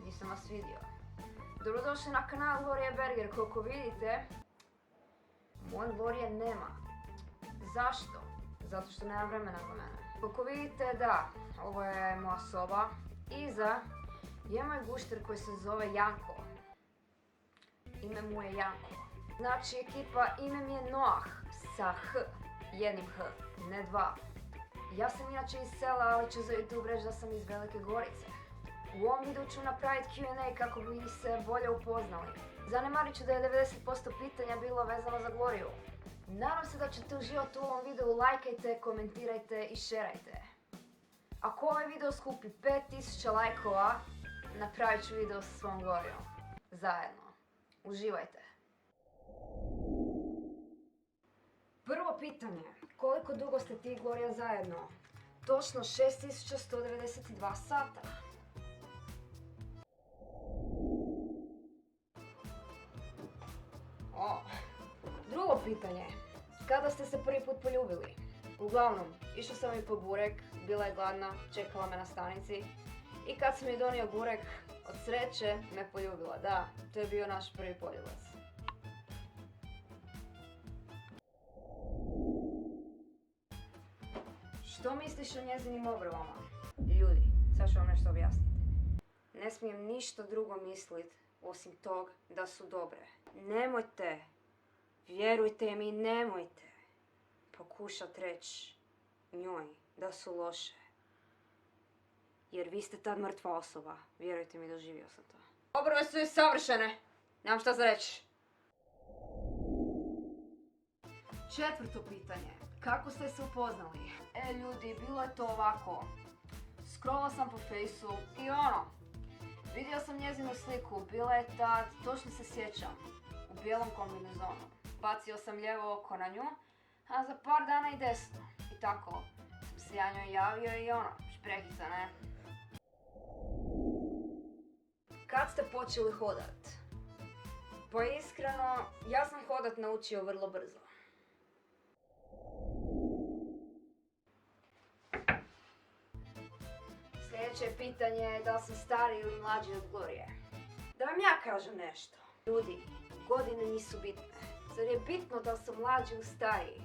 nisam vas vidio. Dobrodošli na kanal Glorije Berger. Koliko vidite, moj Glorije nema. Zašto? Zato što nema vremena za mene. Koliko vidite, da, ovo je moja soba. Iza je moj gušter koji se zove Janko. Ime mu je Janko. Znači ekipa, ime mi je Noah sa H, jednim H, ne dva. Ja sam inače iz sela, ali ću za YouTube reći da sam iz Velike Gorice. U ovom videu ću napraviti Q&A kako bi se bolje upoznali. Zanemarit ću da je 90% pitanja bilo vezano za Gloriju. Nadam se da ćete uživati u ovom videu, lajkajte, komentirajte i šerajte. Ako ovaj video skupi 5000 lajkova, napravit ću video sa svom Glorijom. Zajedno. Uživajte. Prvo pitanje. Koliko dugo ste ti i Glorija zajedno? Točno 6192 sata. Drugo pitanje. Kada ste se prvi put poljubili? Uglavnom, išao sam joj po burek, bila je gladna, čekala me na stanici. I kad sam joj donio burek, od sreće me poljubila. Da, to je bio naš prvi poljubac. Što misliš o njezinim obrvama? Ljudi, sad ću vam nešto objasniti. Ne smijem ništa drugo mislit osim tog da su dobre. Nemojte, vjerujte mi, nemojte pokušat reći njoj da su loše. Jer vi ste tad mrtva osoba. Vjerujte mi, doživio sam to. Obrve su joj savršene. Nemam šta za reći. Četvrto pitanje. Kako ste se upoznali? Ljudi, bilo je to ovako. Scrollala sam po fejsu i vidio sam njezinu sliku. Bila je tad, točno se sjećam, u bijelom kombinezonu. Bacio sam lijevo oko na nju, a za par dana i desno. I tako sam se ja njoj javio i šprehica, ne? Kad ste počeli hodat? Pa iskreno, ja sam hodat naučio vrlo brzo. Sljedeće pitanje je da li sam stariji ili mlađi od Glorije. Da vam ja kažem nešto. Ljudi, godine nisu bitne. Zar je bitno da li sam mlađi ili stariji?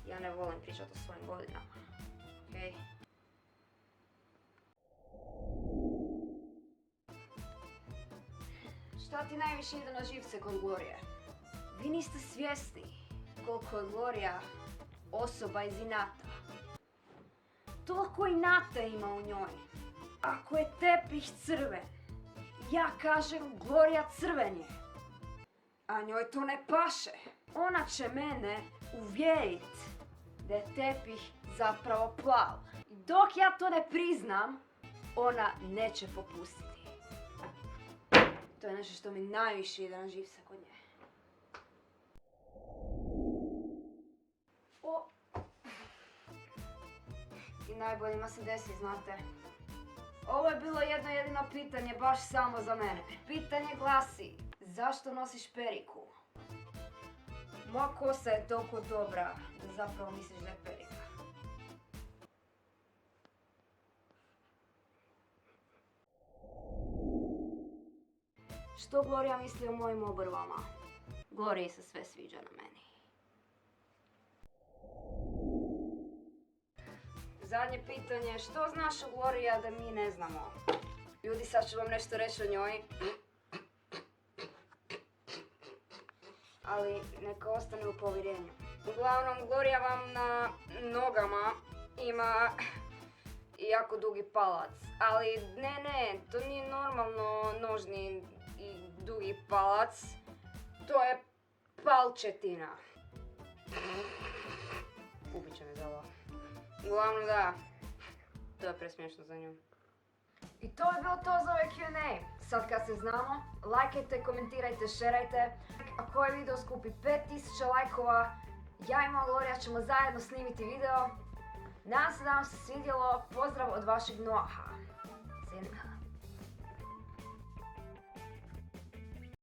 Ja ne volim pričati o svojim godinama. Okej? Šta ti najviše ide na živce kod Glorije? Vi niste svjesni koliko je Glorija osoba iz inata. Toliko inata ima u njoj. Ako je tepih crven, ja kažem Glorija crven je. A njoj to ne paše. Ona će mene uvjerit da je tepih zapravo plav. I dok ja to ne priznam, ona neće popustiti. To je nešto što mi najviše ide na živce kod nje. I najboljima se desi, znate. Ovo je bilo jedno jedino pitanje baš samo za mene. Pitanje glasi, zašto nosiš periku? Moja kosa je toliko dobra da zapravo misliš da je perika. Što Glorija misli o mojim obrvama? Gloriji se sve sviđa na meni. Zadnje pitanje, što znaš o Gloriji, a da mi ne znamo? Ljudi, sad ću vam nešto reći o njoj. Ali neka ostane u povjerenju. Uglavnom, Glorija vam na nogama ima jako dugi palac. Ali ne, to nije normalno nožni i dugi palac. To je palčetina. Ubit će me za ovo. Uglavnom da, to je presmiješno za nju. I to je bilo to za ovaj Q&A. Sad kad se znamo, lajkajte, komentirajte, šerajte. Ako ovaj video skupi 5000 lajkova, ja i moja Glorija ćemo zajedno snimiti video. Nadam se da vam se svidjelo. Pozdrav od vašeg Noaha. Zena.